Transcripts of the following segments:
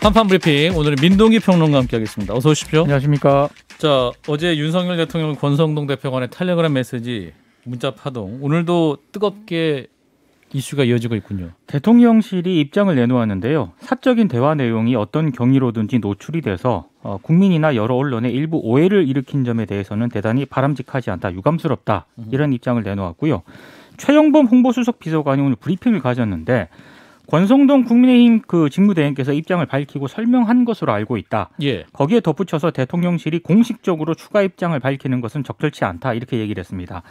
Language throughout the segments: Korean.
한판 브리핑 오늘은 민동기 평론가 함께하겠습니다. 어서 오십시오. 안녕하십니까. 자, 어제 윤석열 대통령 권성동 대표 간의 텔레그램 메시지 문자 파동 오늘도 뜨겁게 이슈가 이어지고 있군요. 대통령실이 입장을 내놓았는데요. 사적인 대화 내용이 어떤 경위로든지 노출이 돼서 국민이나 여러 언론에 일부 오해를 일으킨 점에 대해서는 대단히 바람직하지 않다, 유감스럽다 이런 입장을 내놓았고요. 최영범 홍보수석 비서관이 오늘 브리핑을 가졌는데 권성동 국민의힘 직무대행께서 입장을 밝히고 설명한 것으로 알고 있다. 예. 거기에 덧붙여서 대통령실이 공식적으로 추가 입장을 밝히는 것은 적절치 않다 이렇게 얘기를 했습니다.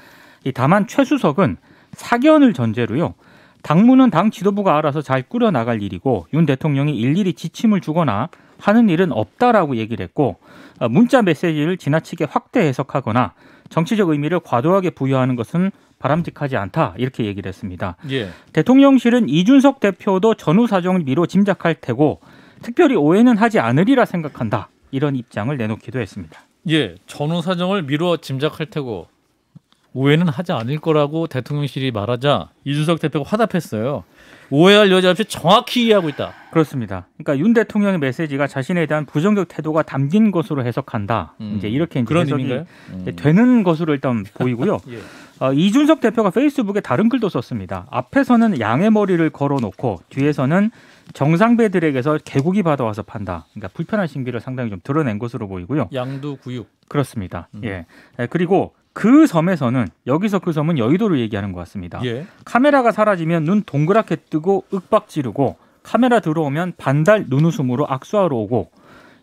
다만 최 수석은 사견을 전제로요. 당무는 당 지도부가 알아서 잘 꾸려나갈 일이고 윤 대통령이 일일이 지침을 주거나 하는 일은 없다라고 얘기를 했고 문자 메시지를 지나치게 확대 해석하거나 정치적 의미를 과도하게 부여하는 것은 바람직하지 않다 이렇게 얘기를 했습니다. 예. 대통령실은 이준석 대표도 전후 사정을 미뤄 짐작할 테고 특별히 오해는 하지 않으리라 생각한다 이런 입장을 내놓기도 했습니다. 예, 전후 사정을 미뤄 짐작할 테고 오해는 하지 않을 거라고 대통령실이 말하자 이준석 대표가 화답했어요. 오해할 여지 없이 정확히 이해하고 있다. 그렇습니다. 그러니까 윤 대통령의 메시지가 자신에 대한 부정적 태도가 담긴 것으로 해석한다. 이제 이렇게 그런 해석이 의미인가요? 되는 것으로 일단 보이고요. 예. 이준석 대표가 페이스북에 다른 글도 썼습니다. 앞에서는 양의 머리를 걸어놓고 뒤에서는 정상배들에게서 개고기 받아와서 판다. 그러니까 불편한 심기를 상당히 좀 드러낸 것으로 보이고요. 양두 구육. 그렇습니다. 예. 그리고 그 섬에서는 여기서 그 섬은 여의도를 얘기하는 것 같습니다. 예. 카메라가 사라지면 눈 동그랗게 뜨고 윽박 지르고 카메라 들어오면 반달 눈웃음으로 악수하러 오고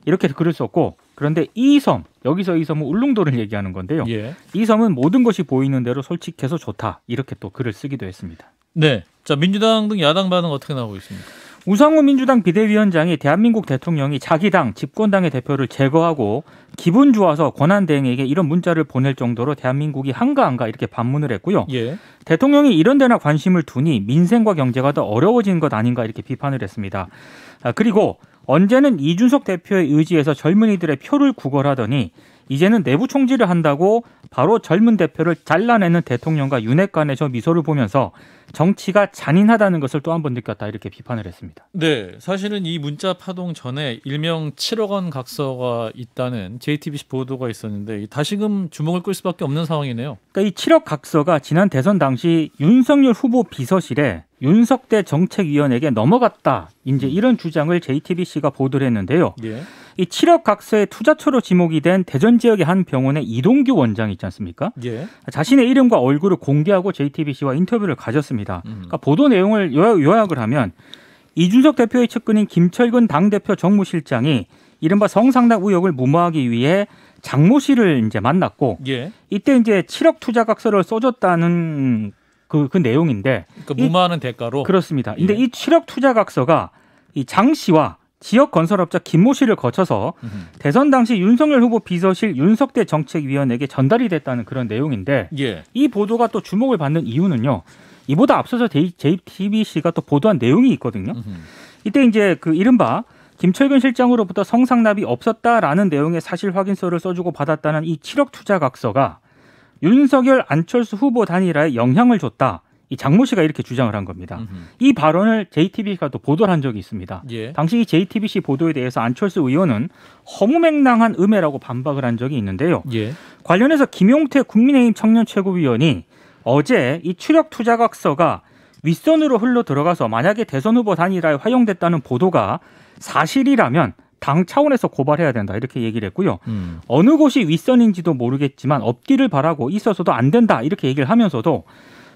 이렇게 글을 썼고 그런데 이 섬, 여기서 이 섬은 울릉도를 얘기하는 건데요. 예. 이 섬은 모든 것이 보이는 대로 솔직해서 좋다. 이렇게 또 글을 쓰기도 했습니다. 네. 자, 민주당 등 야당 반응 어떻게 나오고 있습니까? 우상호 민주당 비대위원장이 대한민국 대통령이 자기 당 집권당의 대표를 제거하고 기분 좋아서 권한대행에게 이런 문자를 보낼 정도로 대한민국이 한가한가 이렇게 반문을 했고요. 예. 대통령이 이런 데나 관심을 두니 민생과 경제가 더 어려워진 것 아닌가 이렇게 비판을 했습니다. 그리고 언제는 이준석 대표의 의지에서 젊은이들의 표를 구걸하더니 이제는 내부 총질을 한다고 바로 젊은 대표를 잘라내는 대통령과 윤핵 간의 저 미소를 보면서 정치가 잔인하다는 것을 또 한 번 느꼈다 이렇게 비판을 했습니다. 네, 사실은 이 문자 파동 전에 일명 7억 원 각서가 있다는 JTBC 보도가 있었는데 다시금 주목을 끌 수밖에 없는 상황이네요. 그러니까 이 7억 각서가 지난 대선 당시 윤석열 후보 비서실에 윤석대 정책위원에게 넘어갔다. 이제 이런 주장을 JTBC가 보도를 했는데요. 예. 이 7억 각서의 투자처로 지목이 된 대전 지역의 한 병원의 이동규 원장이 있지 않습니까? 예. 자신의 이름과 얼굴을 공개하고 JTBC와 인터뷰를 가졌습니다. 그러니까 보도 내용을 요약을 하면 이준석 대표의 측근인 김철근 당대표 정무실장이 이른바 성상납 의혹을 무마하기 위해 장모 씨를 이제 만났고 예. 이때 이제 7억 투자 각서를 써줬다는 그 내용인데 그러니까 무마하는 대가로 그렇습니다. 근데 예. 이 7억 투자 각서가 이 장 씨와 지역 건설업자 김모 씨를 거쳐서 대선 당시 윤석열 후보 비서실 윤석대 정책위원에게 전달이 됐다는 그런 내용인데 예. 이 보도가 또 주목을 받는 이유는요. 이보다 앞서서 JTBC가 또 보도한 내용이 있거든요. 이때 이제 그 이른바 김철근 실장으로부터 성상납이 없었다라는 내용의 사실 확인서를 써주고 받았다는 이 7억 투자 각서가 윤석열 안철수 후보 단일화에 영향을 줬다. 이 장모 씨가 이렇게 주장을 한 겁니다. 이 발언을 JTBC가 또 보도를 한 적이 있습니다. 예. 당시 이 JTBC 보도에 대해서 안철수 의원은 허무맹랑한 음해라고 반박을 한 적이 있는데요. 예. 관련해서 김용태 국민의힘 청년 최고위원이 어제 이 7억 투자 각서가 윗선으로 흘러 들어가서 만약에 대선 후보 단일화에 활용됐다는 보도가 사실이라면 당 차원에서 고발해야 된다 이렇게 얘기를 했고요. 어느 곳이 윗선인지도 모르겠지만 없기를 바라고 있어서도 안 된다 이렇게 얘기를 하면서도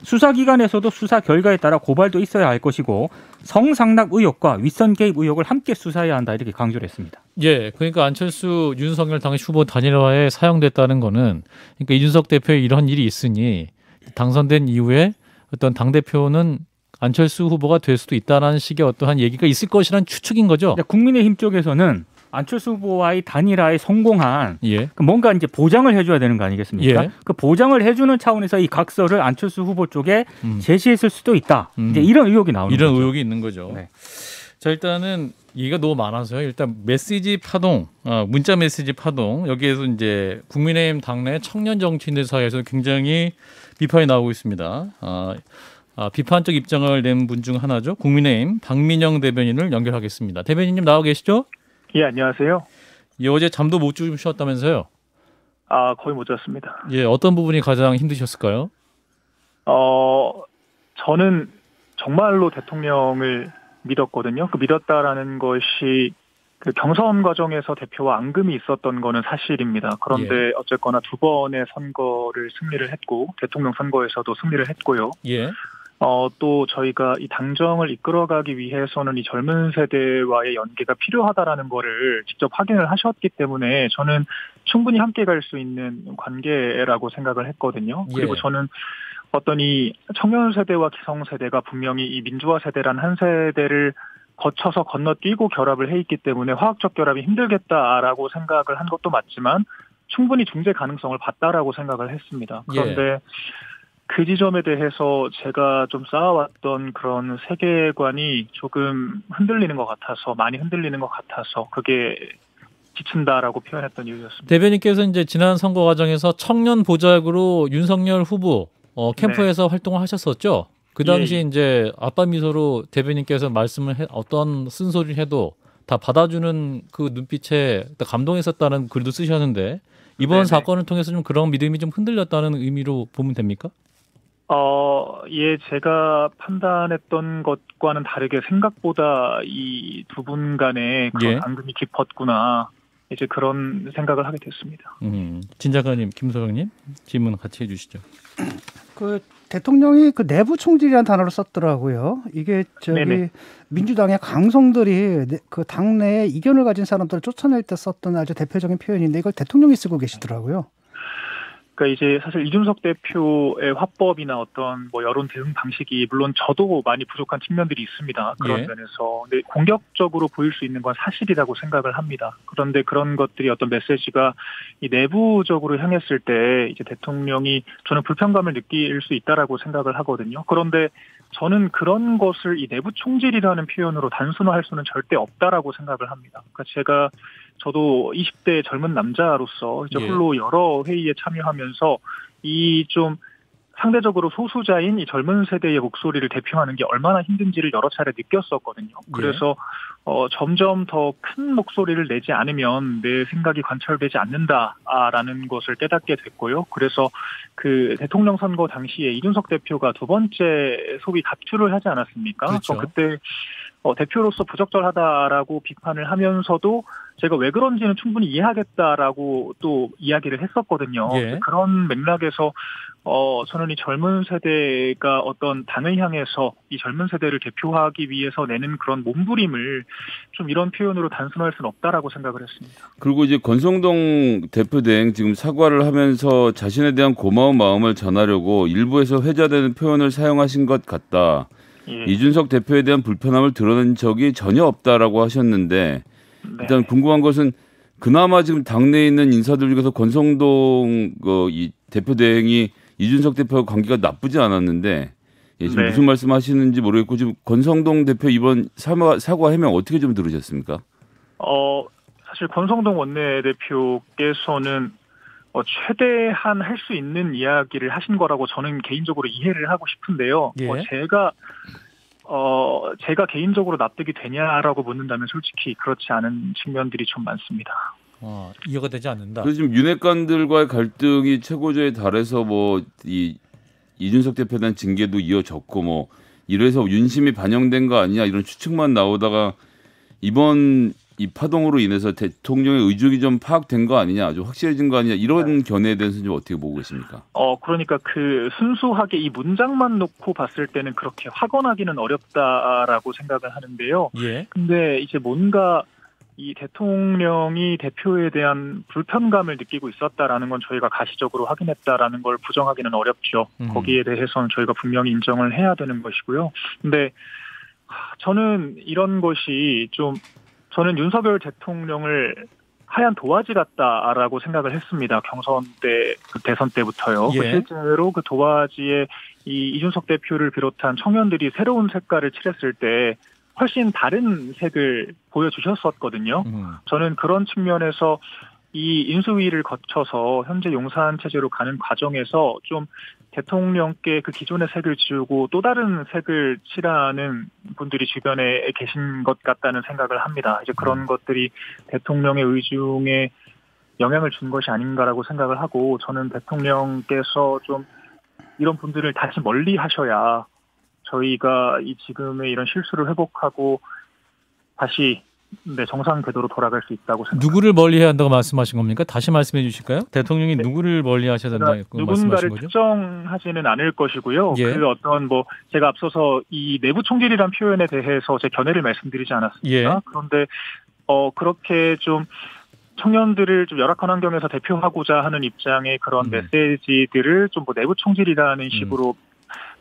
수사기관에서도 수사 결과에 따라 고발도 있어야 할 것이고 성상납 의혹과 윗선 개입 의혹을 함께 수사해야 한다 이렇게 강조를 했습니다. 예, 그러니까 안철수 윤석열 당시 후보 단일화에 사용됐다는 거는 그러니까 이준석 대표의 이런 일이 있으니 당선된 이후에 어떤 당대표는 안철수 후보가 될 수도 있다는 식의 어떠한 얘기가 있을 것이라는 추측인 거죠. 국민의힘 쪽에서는 안철수 후보와의 단일화에 성공한 예. 뭔가 이제 보장을 해줘야 되는 거 아니겠습니까? 예. 그 보장을 해주는 차원에서 이 각서를 안철수 후보 쪽에 제시했을 수도 있다. 이제 이런 의혹이 나오는 이런 거죠. 의혹이 있는 거죠. 네. 자, 일단은 얘기가 너무 많아서요. 일단 메시지 파동, 문자 메시지 파동 여기에서 이제 국민의힘 당내 청년 정치인들 사이에서 굉장히 비판이 나오고 있습니다. 비판적 입장을 낸 분 중 하나죠. 국민의힘 박민영 대변인을 연결하겠습니다. 대변인님 나와 계시죠? 예, 안녕하세요. 예, 어제 잠도 못 주무셨다면서요? 거의 못 잤습니다. 예, 어떤 부분이 가장 힘드셨을까요? 저는 정말로 대통령을 믿었거든요. 그 믿었다라는 것이 그 경선 과정에서 대표와 앙금이 있었던 거는 사실입니다. 그런데 어쨌거나 두 번의 선거를 승리를 했고 대통령 선거에서도 승리를 했고요. 예. 또 저희가 이 당정을 이끌어가기 위해서는 이 젊은 세대와의 연계가 필요하다라는 거를 직접 확인을 하셨기 때문에 저는 충분히 함께 갈 수 있는 관계라고 생각을 했거든요. 그리고 저는 어떤 이 청년 세대와 기성 세대가 분명히 이 민주화 세대란 한 세대를 거쳐서 건너뛰고 결합을 해 있기 때문에 화학적 결합이 힘들겠다라고 생각을 한 것도 맞지만 충분히 중재 가능성을 봤다라고 생각을 했습니다. 그런데 그 지점에 대해서 제가 좀 쌓아왔던 그런 세계관이 조금 흔들리는 것 같아서 많이 흔들리는 것 같아서 그게 지친다라고 표현했던 이유였습니다. 대변인께서 이제 지난 선거 과정에서 청년 보좌역으로 윤석열 후보 캠프에서 활동을 하셨었죠. 그 당시 이제 아빠 미소로 대변인께서 말씀을 어떤 쓴소리를 해도 다 받아주는 그 눈빛에 감동했었다는 글도 쓰셨는데 이번 사건을 통해서 좀 그런 믿음이 좀 흔들렸다는 의미로 보면 됩니까? 예, 제가 판단했던 것과는 다르게 생각보다 이 두 분 간의 그런 앙금이 깊었구나. 이제 그런 생각을 하게 됐습니다. 진 작가님, 김소영님 질문 같이 해주시죠. 그 대통령이 그 내부 총질이라는 단어를 썼더라고요. 이게 민주당의 강성들이 그 당내에 이견을 가진 사람들을 쫓아낼 때 썼던 아주 대표적인 표현인데 이걸 대통령이 쓰고 계시더라고요. 그러니까 이제 사실 이준석 대표의 화법이나 어떤 뭐 여론 대응 방식이 물론 저도 많이 부족한 측면들이 있습니다. 그런 면에서. 근데 공격적으로 보일 수 있는 건 사실이라고 생각을 합니다. 그런데 그런 것들이 어떤 메시지가 이 내부적으로 향했을 때 이제 대통령이 저는 불편감을 느낄 수 있다라고 생각을 하거든요. 그런데 저는 그런 것을 이 내부 총질이라는 표현으로 단순화할 수는 절대 없다라고 생각을 합니다. 그러니까 저도 20대 젊은 남자로서 이제 홀로 여러 회의에 참여하면서 이 좀 상대적으로 소수자인 이 젊은 세대의 목소리를 대표하는 게 얼마나 힘든지를 여러 차례 느꼈었거든요. 그래서 점점 더 큰 목소리를 내지 않으면 내 생각이 관철되지 않는다라는 것을 깨닫게 됐고요. 그래서 그 대통령 선거 당시에 이준석 대표가 두 번째 소위 가출을 하지 않았습니까? 그렇죠. 그때 대표로서 부적절하다라고 비판을 하면서도 제가 왜 그런지는 충분히 이해하겠다라고 또 이야기를 했었거든요. 그런 맥락에서 저는 이 젊은 세대가 어떤 당을 향해서 이 젊은 세대를 대표하기 위해서 내는 그런 몸부림을 좀 이런 표현으로 단순화할 수는 없다라고 생각을 했습니다. 그리고 이제 권성동 대표대행 지금 사과를 하면서 자신에 대한 고마운 마음을 전하려고 일부에서 회자되는 표현을 사용하신 것 같다. 이준석 대표에 대한 불편함을 드러낸 적이 전혀 없다라고 하셨는데 일단 궁금한 것은 그나마 지금 당내에 있는 인사들 중에서 권성동 이 대표대행이 이준석 대표와 관계가 나쁘지 않았는데 지금 무슨 말씀하시는지 모르겠고 지금 권성동 대표 이번 사과 해명 어떻게 좀 들으셨습니까? 사실 권성동 원내대표께서는 최대한 할 수 있는 이야기를 하신 거라고 저는 개인적으로 이해를 하고 싶은데요. 제가 개인적으로 납득이 되냐라고 묻는다면 솔직히 그렇지 않은 측면들이 좀 많습니다. 이해가 되지 않는다. 그래서 지금 윤핵관들과의 갈등이 최고조에 달해서 이준석 대표에 대한 징계도 이어졌고 이래서 윤심이 반영된 거 아니냐 이런 추측만 나오다가 이번 이 파동으로 인해서 대통령의 의중이 좀 파악된 거 아니냐, 좀 확실해진 거 아니냐 이런 견해에 대해서는 좀 어떻게 보고 계십니까? 그러니까 그 순수하게 이 문장만 놓고 봤을 때는 그렇게 확언하기는 어렵다라고 생각을 하는데요. 근데 이제 뭔가 이 대통령이 대표에 대한 불편감을 느끼고 있었다라는 건 저희가 가시적으로 확인했다라는 걸 부정하기는 어렵죠. 거기에 대해서는 저희가 분명히 인정을 해야 되는 것이고요. 근데 저는 이런 것이 저는 윤석열 대통령을 하얀 도화지 같다라고 생각을 했습니다. 경선 때, 대선 때부터요. 실제로 그 도화지에 이 이준석 대표를 비롯한 청년들이 새로운 색깔을 칠했을 때 훨씬 다른 색을 보여주셨었거든요. 저는 그런 측면에서 이 인수위를 거쳐서 현재 용산 체제로 가는 과정에서 좀 대통령께 그 기존의 색을 지우고 또 다른 색을 칠하는 분들이 주변에 계신 것 같다는 생각을 합니다. 이제 그런 것들이 대통령의 의중에 영향을 준 것이 아닌가라고 생각을 하고, 저는 대통령께서 좀 이런 분들을 다시 멀리 하셔야 저희가 이 지금의 이런 실수를 회복하고 다시 정상 궤도로 돌아갈 수 있다고 생각합니다. 누구를 멀리해야 한다고 말씀하신 겁니까? 다시 말씀해 주실까요? 대통령이 누구를 멀리하셔야 된다고 말씀하신 누군가를 거죠? 특정하지는 않을 것이고요. 예. 그 어떤 제가 앞서서 이 내부 총질이란 표현에 대해서 제 견해를 말씀드리지 않았습니까? 예. 그런데 그렇게 좀 청년들을 좀 열악한 환경에서 대표하고자 하는 입장의 그런 메시지들을 좀 내부 총질이라는 식으로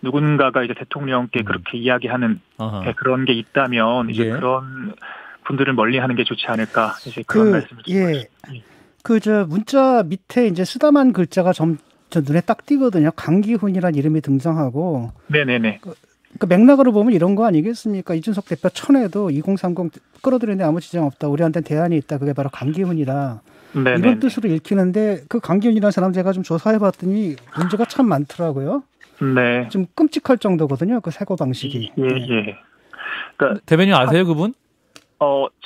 누군가가 이제 대통령께 그렇게 이야기하는 그런 게 있다면 이제 그런 분들을 멀리하는 게 좋지 않을까, 이제 그런 말씀을 드리고 그 문자 밑에 이제 쓰다만 글자가 저 눈에 딱 띄거든요. 강기훈이라는 이름이 등장하고. 네네네. 그 맥락으로 보면 이런 거 아니겠습니까? 이준석 대표 천에도 2030 끌어들이는데 아무 지장 없다. 우리한테는 대안이 있다. 그게 바로 강기훈이다. 네네네. 이런 뜻으로 읽히는데 그 강기훈이라는 사람 제가 좀 조사해봤더니 문제가 참 많더라고요. 네. 좀 끔찍할 정도거든요. 그 사고 방식이. 예. 그러니까 대변인 아세요, 그분?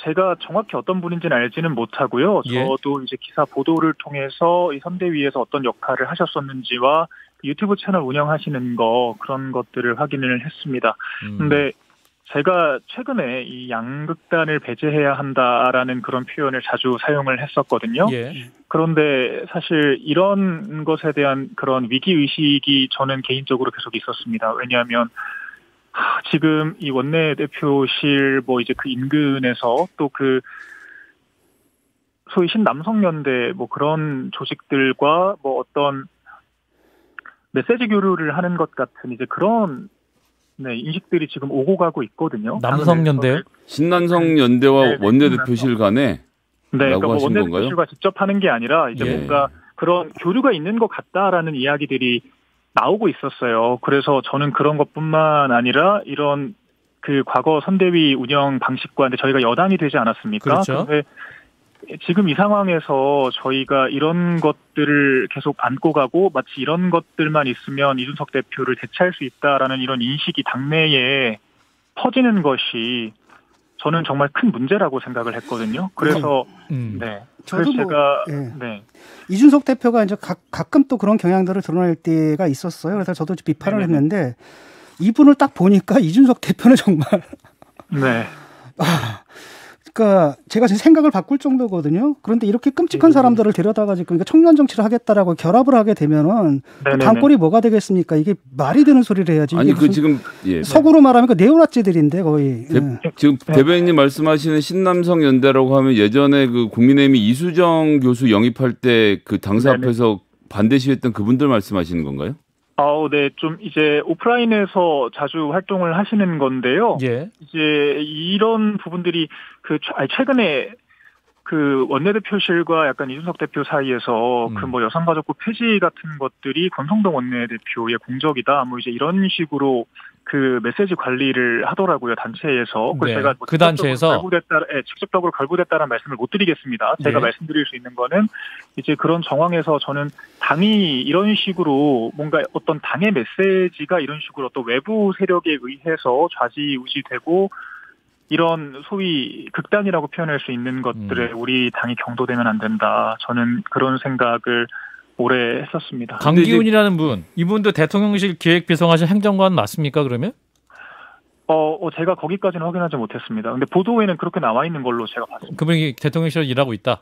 제가 정확히 어떤 분인지는 알지는 못하고요. 예. 저도 이제 기사 보도를 통해서 이 선대위에서 어떤 역할을 하셨었는지와 유튜브 채널 운영하시는 그런 것들을 확인을 했습니다. 근데 제가 최근에 이 양극단을 배제해야 한다라는 그런 표현을 자주 사용을 했었거든요. 예. 그런데 사실 이런 것에 대한 그런 위기의식이 저는 개인적으로 계속 있었습니다. 왜냐하면 지금 이 원내대표실 이제 그 인근에서 또 그 소위 신남성연대 그런 조직들과 어떤 메시지 교류를 하는 것 같은 이제 그런 인식들이 지금 오고 가고 있거든요. 남성연대요? 신남성연대와 원내대표실 간에 그러니까 원내대표실과 직접 하는 게 아니라 이제 뭔가 그런 교류가 있는 것 같다라는 이야기들이 나오고 있었어요. 그래서 저는 그런 것뿐만 아니라 이런 그 과거 선대위 운영 방식과 저희가 여당이 되지 않았습니까? 그렇죠. 그런데 지금 이 상황에서 저희가 이런 것들을 계속 안고 가고 마치 이런 것들만 있으면 이준석 대표를 대체할 수 있다라는 이런 인식이 당내에 퍼지는 것이 저는 정말 큰 문제라고 생각을 했거든요. 그래서 저도 제가 이준석 대표가 이제 가끔 또 그런 경향들을 드러낼 때가 있었어요. 그래서 저도 비판을 했는데 이분을 딱 보니까 이준석 대표는 정말 그러니까 제가 제 생각을 바꿀 정도거든요. 그런데 이렇게 끔찍한 사람들을 데려다가 지금 그러니까 청년 정치를 하겠다라고 결합을 하게 되면은 단골이 뭐가 되겠습니까? 이게 말이 되는 소리를 해야지. 아니 그 지금 속으로 말하면 그 네오나치들인데 거의. 지금 대변인님 말씀하시는 신남성 연대라고 하면 예전에 그 국민의힘이 이수정 교수 영입할 때 그 당사 앞에서 반대 시위했던 그분들 말씀하시는 건가요? 네, 좀 이제 오프라인에서 자주 활동을 하시는 건데요. 예. 이제 이런 부분들이 최근에 그 원내대표실과 약간 이준석 대표 사이에서 여성가족부 폐지 같은 것들이 권성동 원내대표의 공적이다. 이제 이런 식으로 그 메시지 관리를 하더라고요, 단체에서. 그래서 제가 그 단체에서 직접적으로 결부됐다는 말씀을 못 드리겠습니다. 제가 말씀드릴 수 있는 거는 이제 그런 정황에서 저는 당이 이런 식으로 뭔가 어떤 당의 메시지가 이런 식으로 어떤 외부 세력에 의해서 좌지우지되고 이런 소위 극단이라고 표현할 수 있는 것들에 우리 당이 경도되면 안 된다. 저는 그런 생각을 오래 했었습니다. 강기훈이라는 분, 이분도 대통령실 기획비서관실 행정관 맞습니까? 그러면? 제가 거기까지는 확인하지 못했습니다. 근데 보도에는 그렇게 나와 있는 걸로 제가 봤습니다. 그분이 대통령실에 일하고 있다.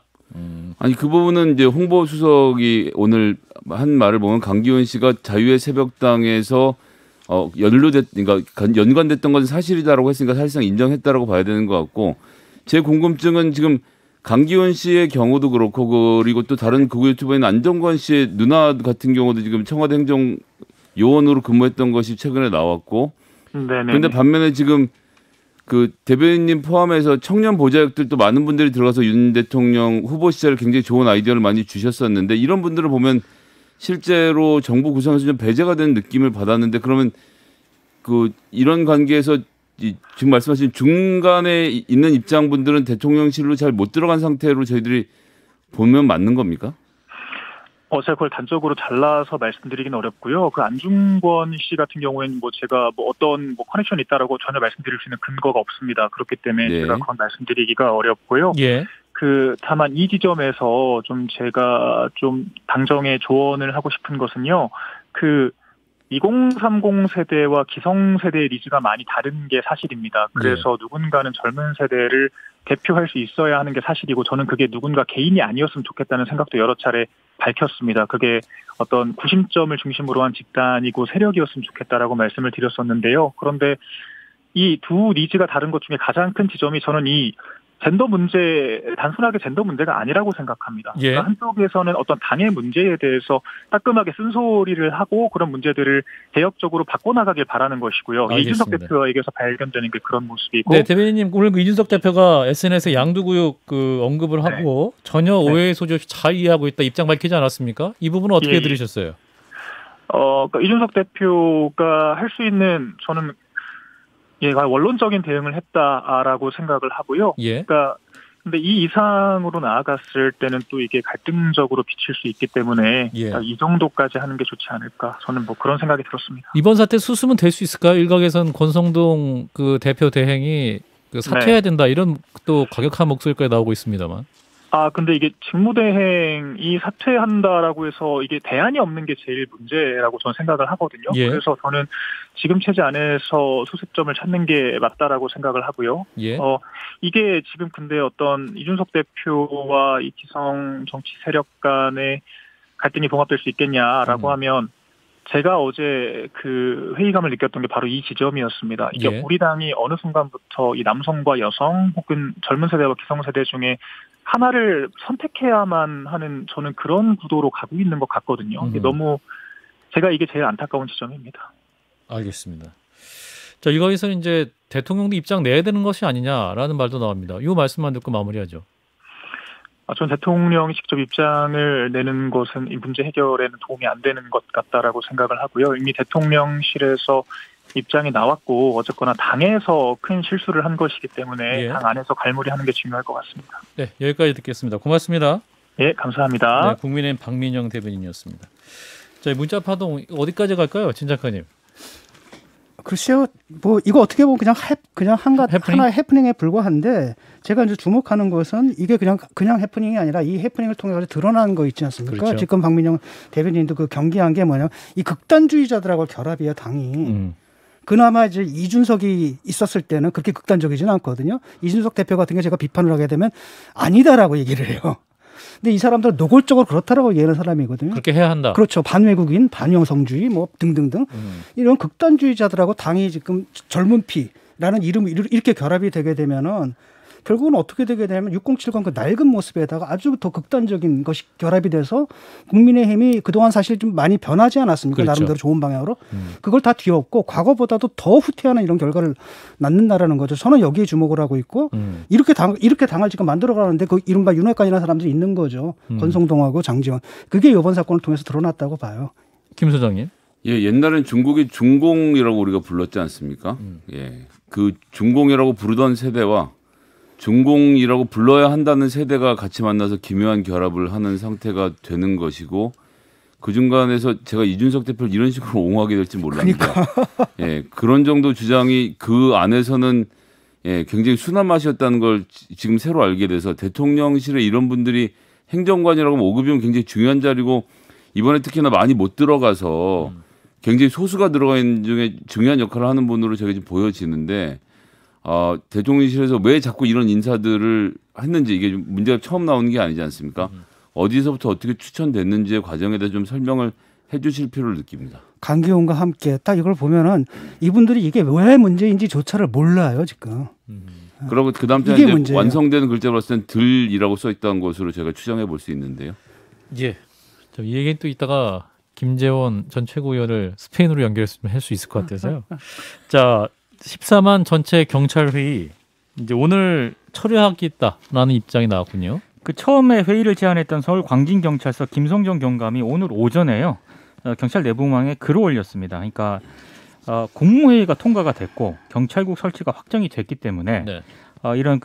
아니 그 부분은 이제 홍보수석이 오늘 한 말을 보면 강기훈 씨가 자유의 새벽당에서 그러니까 연관됐던 건 사실이다라고 했으니까 사실상 인정했다라고 봐야 되는 것 같고, 제 궁금증은 지금 강기훈 씨의 경우도 그렇고 그리고 또 다른 극우 유튜버인 안정권 씨의 누나 같은 경우도 지금 청와대 행정요원으로 근무했던 것이 최근에 나왔고, 그런데 반면에 지금 그 대변인님 포함해서 청년 보좌역들도 많은 분들이 들어가서 윤 대통령 후보 시절에 굉장히 좋은 아이디어를 많이 주셨었는데 이런 분들을 보면 실제로 정부 구성에서 좀 배제가 되는 느낌을 받았는데, 그러면 그 이런 관계에서 지금 말씀하신 중간에 있는 입장분들은 대통령실로 잘 못 들어간 상태로 저희들이 보면 맞는 겁니까? 제가 그걸 단적으로 잘라서 말씀드리기는 어렵고요. 그 안중권 씨 같은 경우에는 제가 어떤 커넥션이 있다라고 전혀 말씀드릴 수 있는 근거가 없습니다. 그렇기 때문에 네. 제가 그건 말씀드리기가 어렵고요. 예. 다만 이 지점에서 제가 당정에 조언을 하고 싶은 것은요. 2030 세대와 기성 세대의 니즈가 많이 다른 게 사실입니다. 그래서 누군가는 젊은 세대를 대표할 수 있어야 하는 게 사실이고 저는 그게 누군가 개인이 아니었으면 좋겠다는 생각도 여러 차례 밝혔습니다. 그게 어떤 구심점을 중심으로 한 집단이고 세력이었으면 좋겠다라고 말씀을 드렸었는데요. 그런데 이 두 니즈가 다른 것 중에 가장 큰 지점이 저는 이 단순하게 젠더 문제가 아니라고 생각합니다. 예. 그러니까 한쪽에서는 어떤 당의 문제에 대해서 따끔하게 쓴소리를 하고 그런 문제들을 개혁적으로 바꿔나가길 바라는 것이고요. 알겠습니다. 이준석 대표에게서 발견되는 게 그런 모습이고. 네, 대변인님 오늘 이준석 대표가 SNS에 양두구육 언급을 하고 전혀 오해의 소지 없이 잘 이해하고 있다 입장 밝히지 않았습니까? 이 부분은 어떻게 들으셨어요? 그러니까 이준석 대표가 할 수 있는 저는 원론적인 대응을 했다라고 생각을 하고요. 예. 그러니까 근데 이 이상으로 나아갔을 때는 또 이게 갈등적으로 비칠 수 있기 때문에 이 정도까지 하는 게 좋지 않을까. 저는 그런 생각이 들었습니다. 이번 사태 수습은 될 수 있을까요? 일각에선 권성동 대표 대행이 사퇴해야 된다 이런 또 과격한 목소리까지 나오고 있습니다만. 근데 이게 직무대행이 사퇴한다라고 해서 이게 대안이 없는 게 제일 문제라고 저는 생각을 하거든요. 예. 그래서 저는 지금 체제 안에서 수습점을 찾는 게 맞다라고 생각을 하고요. 예. 이게 지금 근데 어떤 이준석 대표와 이 기성 정치 세력 간의 갈등이 봉합될 수 있겠냐라고 하면 제가 어제 회의감을 느꼈던 게 바로 이 지점이었습니다. 이게 우리 당이 어느 순간부터 이 남성과 여성 혹은 젊은 세대와 기성 세대 중에 하나를 선택해야만 하는 저는 그런 구도로 가고 있는 것 같거든요. 제가 이게 제일 안타까운 지점입니다. 알겠습니다. 자, 이거에서는 이제 대통령도 입장 내야 되는 것이 아니냐라는 말도 나옵니다. 이 말씀만 듣고 마무리하죠. 전 대통령이 직접 입장을 내는 것은 이 문제 해결에는 도움이 안 되는 것 같다라고 생각을 하고요. 이미 대통령실에서 입장이 나왔고 어쨌거나 당에서 큰 실수를 한 것이기 때문에 당 안에서 갈무리하는 게 중요할 것 같습니다. 네, 여기까지 듣겠습니다. 고맙습니다. 네, 감사합니다. 네, 국민의힘 박민영 대변인이었습니다. 자, 문자 파동 어디까지 갈까요, 진 작가님? 글쎄요, 이거 어떻게 보면 하나의 해프닝에 불과한데 제가 이제 주목하는 것은 이게 그냥 해프닝이 아니라 이 해프닝을 통해 드러난 거 있지 않습니까? 그렇죠. 지금 박민영 대변인도 경계한 게 뭐냐면 이 극단주의자들하고 결합이야 당이. 그나마 이제 이준석이 있었을 때는 그렇게 극단적이지는 않거든요. 이준석 대표 같은 게 제가 비판을 하게 되면 아니다라고 얘기를 해요. 근데 이 사람들은 노골적으로 그렇다라고 얘기하는 사람이거든요. 그렇게 해야 한다. 그렇죠. 반외국인, 반여성주의 등등등. 이런 극단주의자들하고 당이 지금 젊은 피라는 이름이 이렇게 결합이 되게 되면은 결국은 어떻게 되게 되냐면 6070 그 낡은 모습에다가 아주 더 극단적인 것이 결합이 돼서 국민의힘이 그동안 사실 좀 많이 변하지 않았습니까? 그렇죠. 나름대로 좋은 방향으로. 그걸 다 뒤엎고 과거보다도 더 후퇴하는 이런 결과를 낳는다라는 거죠. 저는 여기에 주목을 하고 있고 이렇게 당을 지금 만들어가는데 그 이른바 윤핵관이라는 사람들이 있는 거죠. 권성동하고 장지원. 그게 이번 사건을 통해서 드러났다고 봐요. 김 소장님. 예, 옛날엔 중국이 중공이라고 우리가 불렀지 않습니까? 예, 그 중공이라고 부르던 세대와 중공이라고 불러야 한다는 세대가 같이 만나서 기묘한 결합을 하는 상태가 되는 것이고 그 중간에서 제가 이준석 대표를 이런 식으로 옹호하게 될지 몰랐습니다. 예, 그런 정도 주장이 그 안에서는 굉장히 순한 맛이었다는 걸 지금 새로 알게 돼서 대통령실에 이런 분들이 행정관이라고 하면 5급이면 굉장히 중요한 자리고 이번에 특히나 많이 못 들어가서 굉장히 소수가 들어가 있는 중에 중요한 역할을 하는 분으로 제가 지금 보여지는데 대통령실에서 왜 자꾸 이런 인사들을 했는지 이게 좀 문제가 처음 나오는 게 아니지 않습니까? 어디서부터 어떻게 추천됐는지의 과정에 대해 좀 설명을 해 주실 필요를 느낍니다. 강기훈과 함께 딱 이걸 보면은 이분들이 이게 왜 문제인지조차를 몰라요 지금. 그리고 그 다음 주에 이제 완성되는 글자로 봤을 땐 들이라고 써 있다는 것으로 제가 추정해 볼 수 있는데요. 예. 이 얘기는 또 이따가 김재원 전 최고위원을 스페인으로 연결해서 할 수 있을 것 같아서요. 자, 14만 전체 경찰 회의 이제 오늘 철회하겠다라는 입장이 나왔군요. 처음에 회의를 제안했던 서울 광진경찰서 김성정 경감이 오늘 오전에요. 경찰 내부망에 글을 올렸습니다. 그러니까 국무회의가 통과가 됐고 경찰국 설치가 확정이 됐기 때문에 이런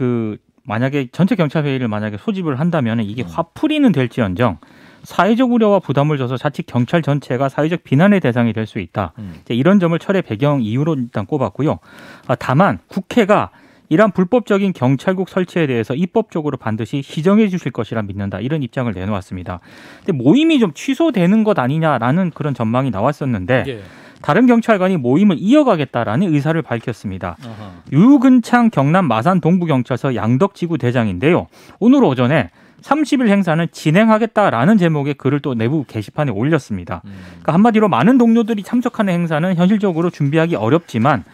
만약에 전체 경찰 회의를 만약에 소집을 한다면 이게 화풀이는 될지언정 사회적 우려와 부담을 줘서 자칫 경찰 전체가 사회적 비난의 대상이 될 수 있다. 이제 이런 점을 철회 배경 이유로 일단 꼽았고요. 다만 국회가 이러한 불법적인 경찰국 설치에 대해서 입법적으로 반드시 시정해 주실 것이라 믿는다. 이런 입장을 내놓았습니다. 근데 모임이 좀 취소되는 것 아니냐라는 그런 전망이 나왔었는데 예. 다른 경찰관이 모임을 이어가겠다라는 의사를 밝혔습니다. 아하. 유근창 경남 마산 동부경찰서 양덕지구 대장인데요. 오늘 오전에 30일 행사는 진행하겠다라는 제목의 글을 또 내부 게시판에 올렸습니다. 그러니까 한마디로 많은 동료들이 참석하는 행사는 현실적으로 준비하기 어렵지만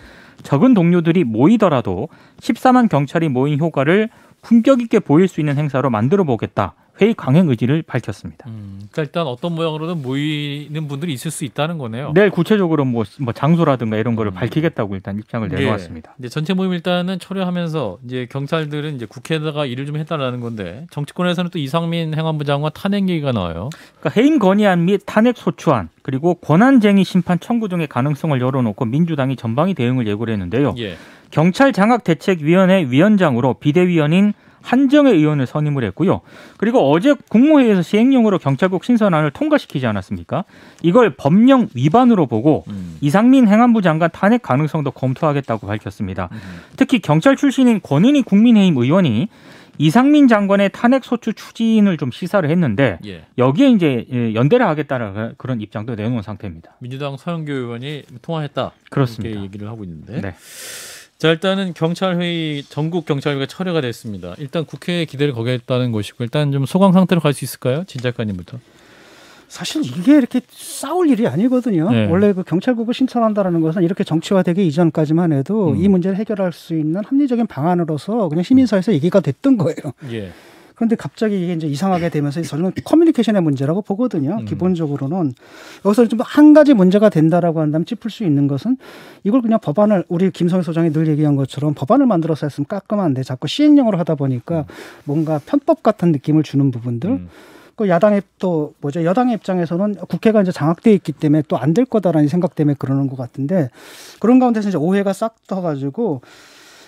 적은 동료들이 모이더라도 14만 경찰이 모인 효과를 품격 있게 보일 수 있는 행사로 만들어 보겠다. 회의 강행 의지를 밝혔습니다. 그러니까 일단 어떤 모양으로든 모이는 분들이 있을 수 있다는 거네요. 내일 구체적으로 뭐 장소라든가 이런 거를 밝히겠다고 일단 입장을 내놓았습니다. 이제 전체 모임 일단은 철회하면서 이제 경찰들은 이제 국회에다가 일을 좀 해달라는 건데 정치권에서는 또 이상민 행안부 장관 탄핵 얘기가 나와요. 그러니까 해임 건의안 및 탄핵 소추안 그리고 권한쟁의 심판 청구 등의 가능성을 열어놓고 민주당이 전방위 대응을 예고를 했는데요. 예. 경찰 장악대책위원회 위원장으로 비대위원인 한정혜 의원을 선임을 했고요. 그리고 어제 국무회의에서 시행령으로 경찰국 신설안을 통과시키지 않았습니까? 이걸 법령 위반으로 보고 이상민 행안부 장관 탄핵 가능성도 검토하겠다고 밝혔습니다. 특히 경찰 출신인 권은희 국민의힘 의원이 이상민 장관의 탄핵 소추 추진을 좀 시사를 했는데 예. 여기에 이제 연대를 하겠다는 그런 입장도 내놓은 상태입니다. 민주당 서영교 의원이 통화했다. 그렇습니다. 이렇게 얘기를 하고 있는데. 네. 자, 일단은 경찰회의 전국 경찰회의가 철회가 됐습니다. 일단 국회에 기대를 거겠다는 것이고 일단 좀 소강 상태로 갈 수 있을까요? 진 작가님부터. 사실 이게 이렇게 싸울 일이 아니거든요. 네. 원래 그 경찰국을 신설한다라는 것은 이렇게 정치화되기 이전까지만 해도 이 문제를 해결할 수 있는 합리적인 방안으로서 그냥 시민사회에서 얘기가 됐던 거예요. 예. 그런데 갑자기 이게 이제 이상하게 되면서 저는 커뮤니케이션의 문제라고 보거든요. 기본적으로는 여기서 좀 한 가지 문제가 된다라고 한다면 짚을 수 있는 것은 이걸 그냥 법안을 우리 김성희 소장이 늘 얘기한 것처럼 법안을 만들어서 했으면 깔끔한데 자꾸 시행령으로 하다 보니까 뭔가 편법 같은 느낌을 주는 부분들. 그 야당의 또 뭐죠? 여당의 입장에서는 국회가 이제 장악돼 있기 때문에 또 안 될 거다라는 생각 때문에 그러는 것 같은데 그런 가운데서 이제 오해가 싹 터가지고.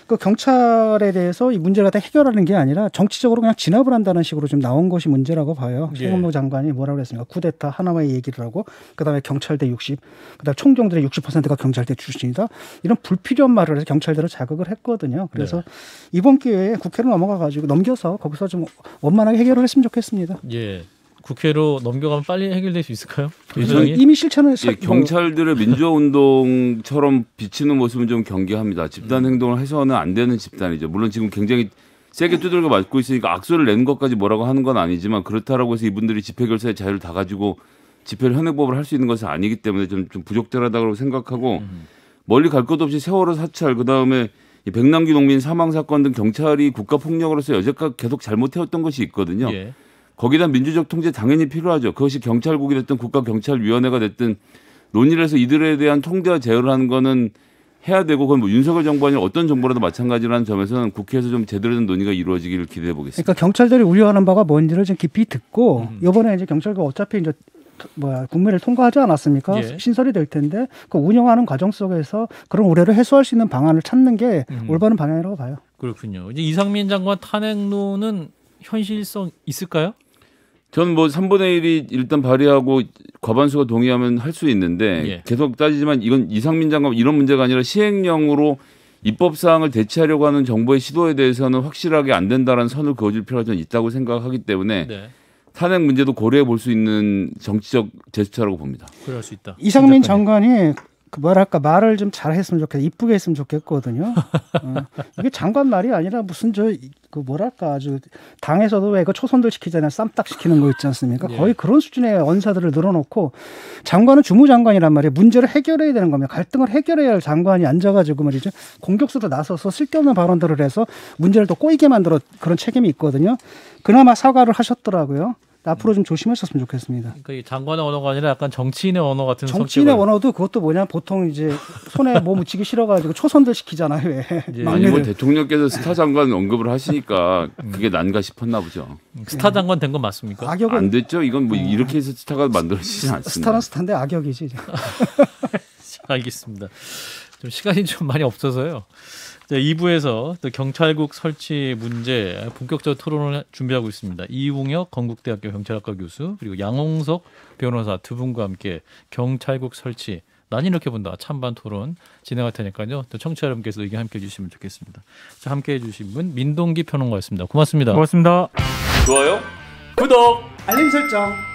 그 경찰에 대해서 이 문제를 갖다 해결하는 게 아니라 정치적으로 그냥 진압을 한다는 식으로 좀 나온 것이 문제라고 봐요. 예. 최근모 장관이 뭐라고 그랬습니까? 쿠데타 하나의 얘기를 하고 그다음에 경찰대 60, 그다음에 총경들의 60%가 경찰대 출신이다. 이런 불필요한 말을 해서 경찰대로 자극을 했거든요. 그래서 네. 이번 기회에 국회로 넘어가 가지고 넘겨서 거기서 좀 원만하게 해결을 했으면 좋겠습니다. 예. 국회로 넘겨가면 빨리 해결될 수 있을까요? 이미 실천을 예, 경찰들의 민주화운동처럼 비치는 모습은 좀 경계합니다. 집단 행동을 해서는 안 되는 집단이죠. 물론 지금 굉장히 세게 두들겨 맞고 있으니까 악수를 내는 것까지 뭐라고 하는 건 아니지만 그렇다라고 해서 이분들이 집회결사의 자유를 다 가지고 집회를 현행법을 할 수 있는 것은 아니기 때문에 좀 부적절하다고 생각하고 멀리 갈 것 없이 세월호 사찰 그다음에 백남기 농민 사망 사건 등 경찰이 국가폭력으로서 여태까지 계속 잘못해왔던 것이 있거든요. 예. 거기다 민주적 통제 당연히 필요하죠. 그것이 경찰국이 됐든 국가경찰위원회가 됐든 논의를 해서 이들에 대한 통제와 제어를 하는 거는 해야 되고 그건 뭐 윤석열 정부 아니라 어떤 정부라도 마찬가지라는 점에서는 국회에서 좀 제대로 된 논의가 이루어지기를 기대해 보겠습니다. 그러니까 경찰들이 우려하는 바가 뭔지를 좀 깊이 듣고 이번에 이제 경찰국 어차피 이제 국회를 통과하지 않았습니까? 예. 신설이 될 텐데 그 운영하는 과정 속에서 그런 우려를 해소할 수 있는 방안을 찾는 게 올바른 방향이라고 봐요. 그렇군요. 이제 이상민 장관 탄핵론은 현실성 있을까요? 저는 뭐 3분의 1이 일단 발의하고 과반수가 동의하면 할 수 있는데 예. 계속 따지지만 이건 이상민 장관 이런 문제가 아니라 시행령으로 입법 사항을 대체하려고 하는 정부의 시도에 대해서는 확실하게 안 된다라는 선을 그어줄 필요가 좀 있다고 생각하기 때문에 네. 탄핵 문제도 고려해 볼 수 있는 정치적 제스처라고 봅니다. 그럴 수 있다. 이상민 장관이 그 뭐랄까 말을 좀 잘했으면 좋겠고 이쁘게 했으면 좋겠거든요. 이게 장관 말이 아니라 무슨 그 뭐랄까 아주 당에서도 왜 그 초선들 시키잖아요. 쌈딱 시키는 거 있지 않습니까? 예. 거의 그런 수준의 언사들을 늘어놓고 장관은 주무장관이란 말이에요. 문제를 해결해야 되는 겁니다. 갈등을 해결해야 할 장관이 앉아가지고 말이죠. 공격수로 나서서 쓸데없는 발언들을 해서 문제를 더 꼬이게 만들어 그런 책임이 있거든요. 그나마 사과를 하셨더라고요. 앞으로 좀 조심했었으면 좋겠습니다. 그러니까 이 장관의 언어가 아니라 약간 정치인의 언어 같은 정치인의 성격을. 언어도 그것도 뭐냐 보통 이제 손에 뭐 묻히기 싫어가지고 초선들 시키잖아요. 왜? 예. 아니 뭐 대통령께서 스타 장관 언급을 하시니까 그게 난가 싶었나 보죠. 스타 장관 된 건 맞습니까? 악역은 안 됐죠. 이건 뭐 이렇게 해서 스타가 만들어지지 않습니다. 스타는 스타인데 악역이지. 알겠습니다. 좀 시간이 좀 많이 없어서요. 자, 2부에서 또 경찰국 설치 문제 본격적 토론을 준비하고 있습니다. 이웅혁 건국대학교 경찰학과 교수 그리고 양홍석 변호사 두 분과 함께 경찰국 설치 난 이렇게 본다 찬반 토론 진행할 테니까요. 또 청취자 여러분께서 의견 함께해 주시면 좋겠습니다. 자, 함께해 주신 분 민동기 평론가였습니다. 고맙습니다. 고맙습니다. 좋아요. 구독 알림 설정.